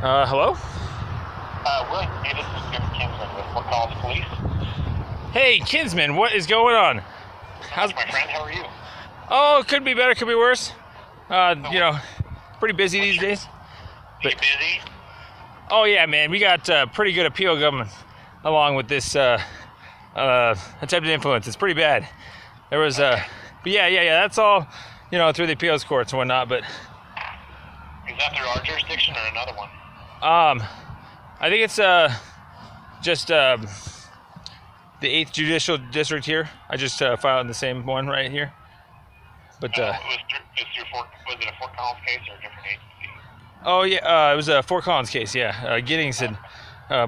Hello? William, hey, this is Kinsman with Fort Collins Police. Hey, Kinsman, what is going on? How's my friend? How are you? Oh, it could be better, could be worse. So Pretty busy these days. Are you busy? Oh, yeah, man, we got pretty good appeal coming along with this attempted influence. It's pretty bad. There was, but yeah, that's all, through the appeals courts and whatnot, but... Is that through our jurisdiction or another one? I think it's just the 8th Judicial District here. I just filed in the same one right here. But was it a Fort Collins case or a different agency? Oh yeah, it was a Fort Collins case. Yeah, Giddings had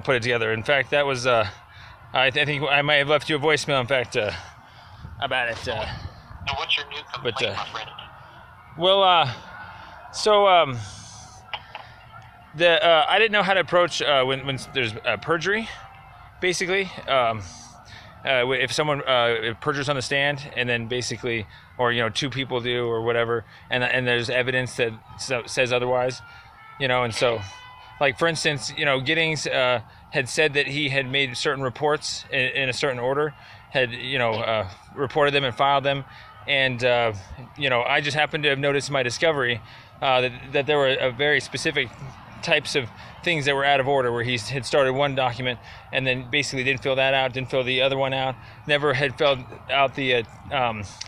put it together. In fact, that was I think I might have left you a voicemail. In fact, about it. So what's your new complaint, my friend? Well, I didn't know how to approach when there's perjury, basically. If someone perjures on the stand, and then basically, or two people do, or whatever, and there's evidence that says otherwise, and so, like for instance, Giddings had said that he had made certain reports in a certain order, had reported them and filed them, and I just happened to have noticed in my discovery that there were a very specific types of things that were out of order, where he had started one document and then basically didn't fill that out, didn't fill the other one out, never had filled out the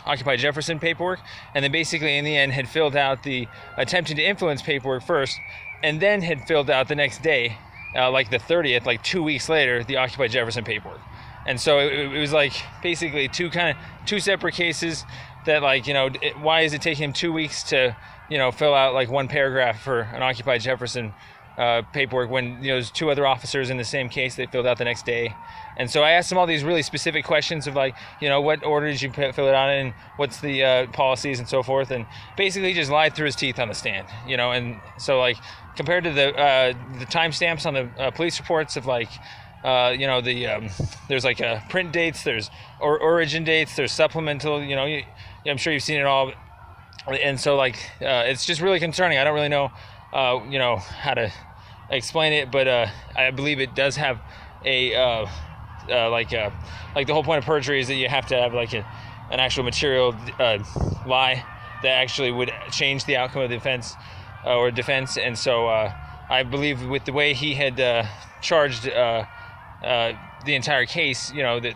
Occupy Jefferson paperwork, and then basically in the end had filled out the attempting to influence paperwork first, and then had filled out the next day, like the 30th, like 2 weeks later, the Occupy Jefferson paperwork. And so it was like basically two separate cases that, like, why is it taking him 2 weeks to fill out like one paragraph for an Occupy Jefferson paperwork when there's two other officers in the same case they filled out the next day. And so I asked him all these really specific questions of, like, what order did you fill it out in, what's the policies and so forth, and basically he just lied through his teeth on the stand, and so, like, compared to the timestamps on the police reports of, like, there's like print dates, there's origin dates, there's supplemental, I'm sure you've seen it all. And so, like, it's just really concerning. I don't really know, how to explain it, but I believe it does have a like the whole point of perjury is that you have to have like an actual material lie that actually would change the outcome of the offense or defense. And so I believe with the way he had charged the entire case, that,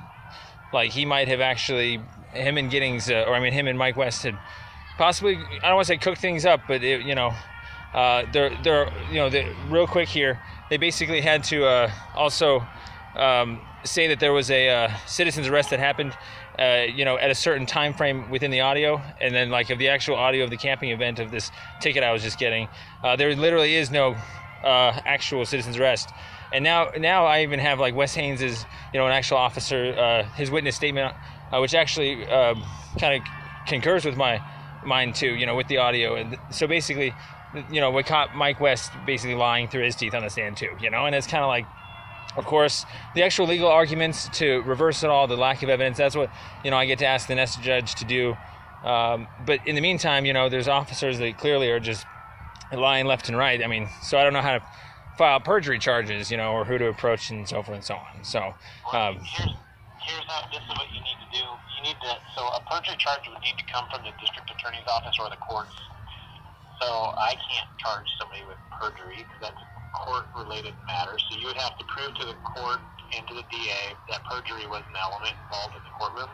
like, he might have actually, him and Giddings, him and Mike West had possibly, I don't want to say cook things up, but they're real quick here. They basically had to also say that there was a citizen's arrest that happened, at a certain time frame within the audio, and then, like, of the actual audio of the camping event of this ticket I was just getting, there literally is no actual citizen's arrest. And now I even have, like, Wes Haynes' an actual officer, his witness statement, which actually kind of concurs with mine too, with the audio. And so basically, we caught Mike West basically lying through his teeth on the stand too, and it's kind of like, of course, the actual legal arguments to reverse it all, the lack of evidence, that's what, I get to ask the next judge to do. But in the meantime, there's officers that clearly are just lying left and right. I mean, so I don't know how to file perjury charges, or who to approach and so forth and so on. So, here's how, this is what you need to do. So a perjury charge would need to come from the district attorney's office or the courts. So I can't charge somebody with perjury because that's a court-related matter. So you would have to prove to the court and to the DA that perjury was an element involved in the courtroom.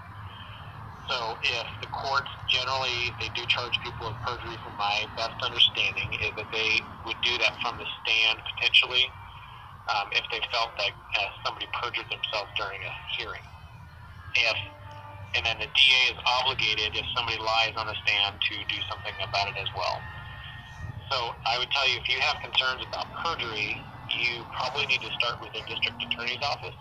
So if the courts generally, they do charge people with perjury, from my best understanding, is that they would do that from the stand potentially if they felt that somebody perjured themselves during a hearing. And then the DA is obligated, if somebody lies on the stand, to do something about it as well. So I would tell you, if you have concerns about perjury, you probably need to start with the district attorney's office.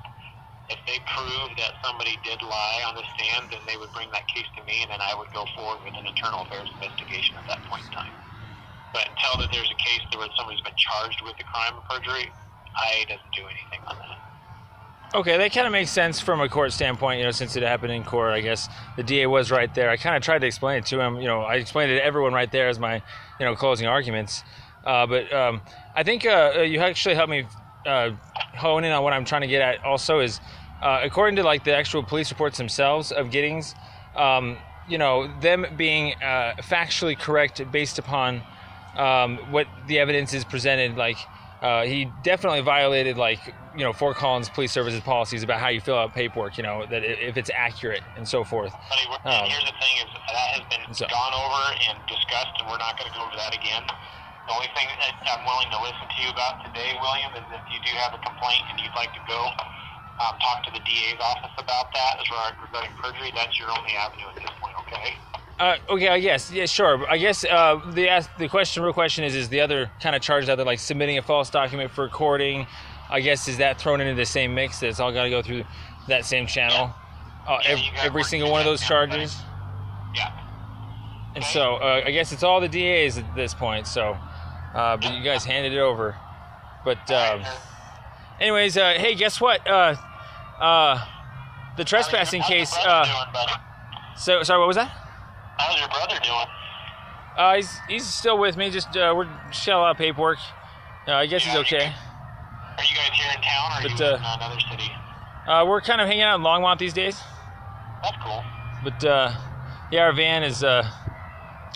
If they prove that somebody did lie on the stand, then they would bring that case to me, and then I would go forward with an internal affairs investigation at that point in time. But until that there's a case where somebody's been charged with the crime of perjury, I doesn't do anything on that. Okay, that kind of makes sense from a court standpoint, since it happened in court. I guess the DA was right there. I kind of tried to explain it to him. I explained it to everyone right there as my, closing arguments. But I think you actually helped me hone in on what I'm trying to get at. Also, is according to like the actual police reports themselves of Giddings, them being factually correct based upon what the evidence is presented. Like he definitely violated Fort Collins Police Services policies about how you fill out paperwork. That if it's accurate and so forth. Buddy, here's the thing: is that has been gone over and discussed, and we're not going to go over that again. The only thing that I'm willing to listen to you about today, William, is if you do have a complaint and you'd like to go talk to the DA's office about that regarding perjury. That's your only avenue at this point, okay? Okay, I guess. Yeah, sure. I guess the real question is the other kind of charge out there, like submitting a false document for recording. I guess is that thrown into the same mix? That it's all got to go through that same channel? Every single one of those charges? Yeah. And so I guess it's all the DA's at this point. So, but you guys handed it over. But anyways, hey, guess what? The trespassing case. So sorry, what was that? How's your brother doing? He's still with me. Just we're shell out paperwork. I guess he's okay. Are you guys here in town, or are you in another city? We're kind of hanging out in Longmont these days. That's cool. But yeah, our van is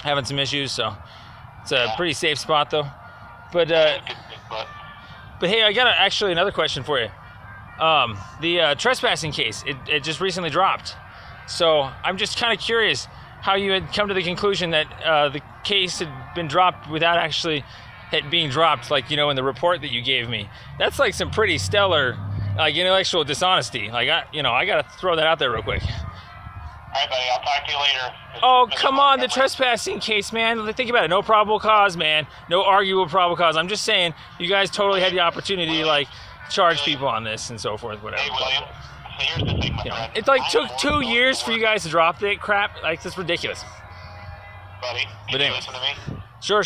having some issues, so it's a pretty safe spot though. But hey, I got actually another question for you. The trespassing case, it just recently dropped. So I'm just kind of curious how you had come to the conclusion that the case had been dropped without actually it being dropped, in the report that you gave me. That's like some pretty stellar, intellectual dishonesty. I got to throw that out there real quick. All right, buddy. I'll talk to you later. Oh, come on, the trespassing case, man. Think about it. No probable cause, man. No arguable probable cause. I'm just saying, you guys totally had the opportunity to charge people on this and so forth, whatever. Hey, William. So here's the thing, my friend. It took 2 years for you guys to drop that crap. That's ridiculous. Buddy, can you listen to me? Sure.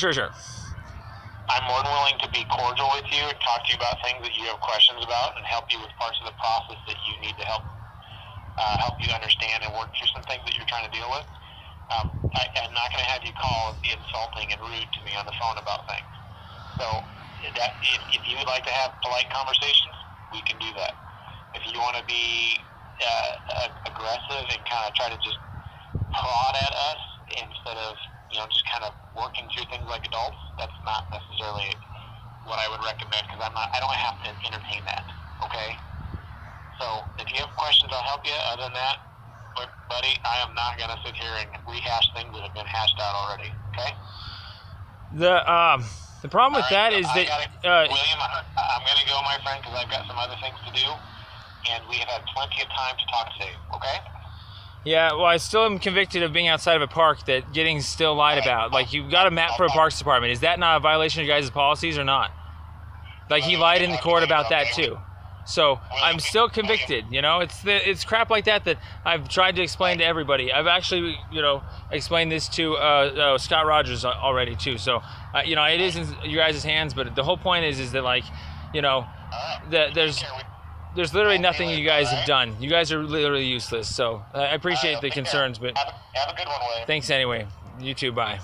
I'm more than willing to be cordial with you and talk to you about things that you have questions about and help you with parts of the process that you need to help you understand and work through some things that you're trying to deal with. I'm not going to have you call and be insulting and rude to me on the phone about things. So if you would like to have polite conversations, we can do that. If you want to be aggressive and kind of try to just prod at us instead of just kind of working through things like adults, that's not necessarily what I would recommend, because I don't have to entertain that. Okay. So if you have questions, I'll help you. Other than that, buddy, I am not going to sit here and rehash things that have been hashed out already. Okay. The problem with that is that William, I'm going to go, my friend, because I've got some other things to do, and we have had plenty of time to talk today. Okay. Yeah, well, I still am convicted of being outside of a park that Giddings still lied about. You got a map for a parks department. Is that not a violation of your guys' policies or not? He lied in the court about that too. So I'm still convicted. It's crap like that I've tried to explain to everybody. I've actually, explained this to Scott Rogers already too. So, it is in your guys' hands. But the whole point is that there's literally nothing you guys have done. You guys are literally useless. So I appreciate the concerns, but have a good one, William. Thanks anyway. You too. Bye.